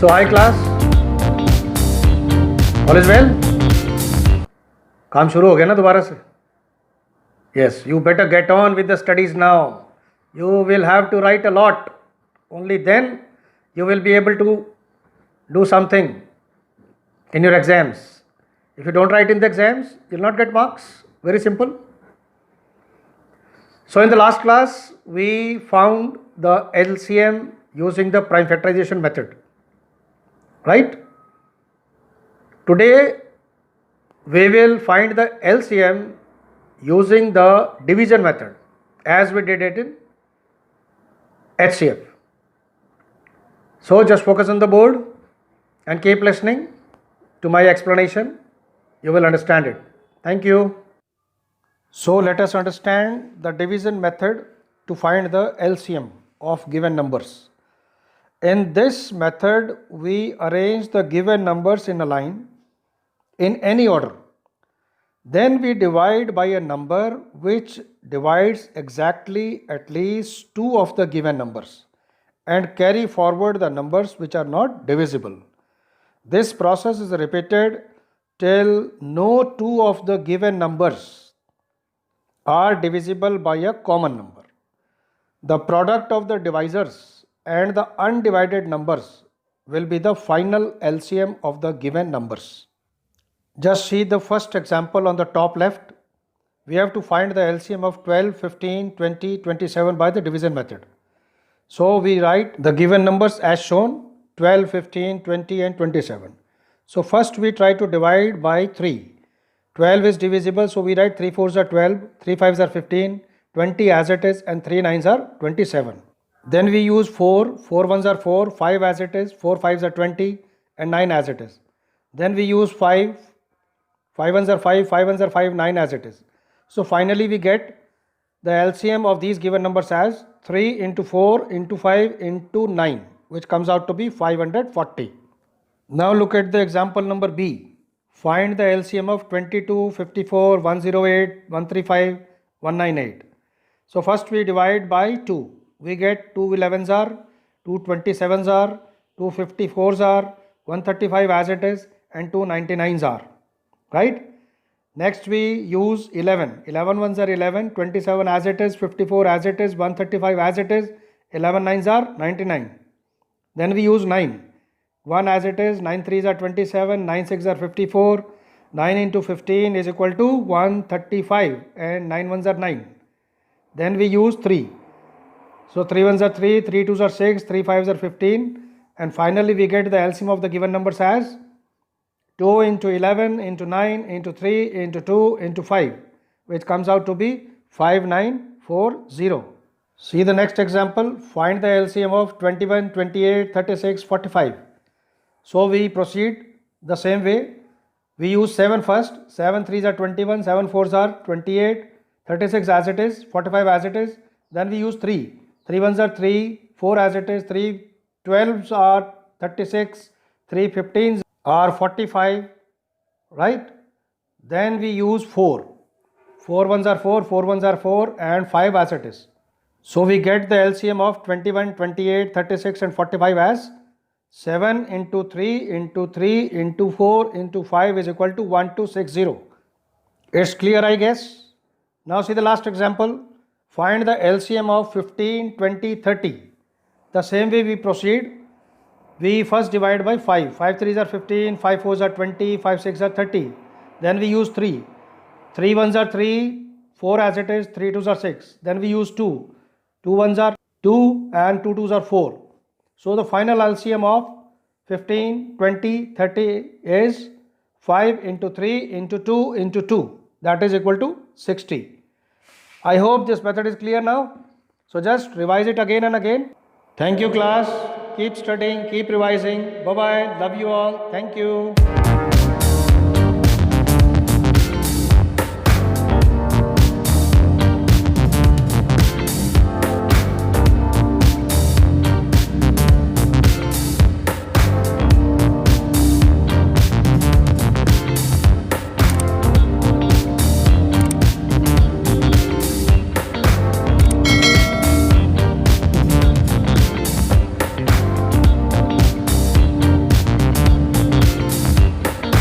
So hi class, all is well? काम शुरू हो गया ना दोबारा से? Yes, you better get on with the studies now. You will have to write a lot. Only then you will be able to do something in your exams. If you don't write in the exams, you will not get marks. Very simple. So in the last class, we found the LCM using the prime factorization method. Right? Today we will find the LCM using the division method as we did it in HCF. So just focus on the board and keep listening to my explanation. You will understand it. Thank you. So let us understand the division method to find the LCM of given numbers. In this method, we arrange the given numbers in a line in any order. Then we divide by a number which divides exactly at least two of the given numbers and carry forward the numbers which are not divisible. This process is repeated till no two of the given numbers are divisible by a common number. The product of the divisors and the undivided numbers will be the final LCM of the given numbers. Just see the first example on the top left. We have to find the LCM of 12, 15, 20, 27 by the division method. So we write the given numbers as shown, 12, 15, 20 and 27. So first we try to divide by 3. 12 is divisible, so we write 3 4s are 12, 3 5s are 15, 20 as it is and 3 9s are 27. Then we use 4, 4 1s are 4, 5 as it is, 4 5s are 20 and 9 as it is. Then we use 5, 5 1s are 5, 5 1s are 5, 9 as it is. So finally we get the LCM of these given numbers as 3 into 4 into 5 into 9, which comes out to be 540. Now look at the example number B. Find the LCM of 22, 54, 108, 135, 198. So first we divide by 2. We get 2 11s are, 2 27s are, 2 54s are, 135 as it is and 2 99s are. Right? Next we use 11. 11 ones are 11, 27 as it is, 54 as it is, 135 as it is, 11 nines are 99. Then we use 9. 1 as it is, 9 threes are 27, 9 6 are 54, 9 into 15 is equal to 135 and 9 ones are 9. Then we use 3. So 3 ones are 3, 3 twos are 6, 3 5s are 15 and finally we get the LCM of the given numbers as 2 into 11 into 9 into 3 into 2 into 5, which comes out to be 5940. See the next example. Find the LCM of 21, 28, 36, 45. So we proceed the same way. We use 7 first. 7 3s are 21, 7 4s are 28, 36 as it is, 45 as it is. Then we use 3. 3 1s are 3, 4 as it is, 3 12s are 36, 3 15s are 45, right? Then we use 4. 4 1s are 4, 4 1s are 4 and 5 as it is. So we get the LCM of 21, 28, 36 and 45 as 7 into 3 into 3 into 4 into 5 is equal to 1260. It's clear, I guess. Now see the last example. Find the LCM of 15, 20, 30. The same way we proceed. We first divide by 5. 5 3s are 15, 5 4s are 20, 5 6 are 30. Then we use 3. 3 1s are 3, 4 as it is, 3 2s are 6. Then we use 2. 2 1s are 2 and 2 2s are 4. So the final LCM of 15, 20, 30 is 5 into 3 into 2 into 2. That is equal to 60. I hope this method is clear now. So just revise it again and again. Thank you class. Keep studying, keep revising. Bye-bye. Love you all. Thank you.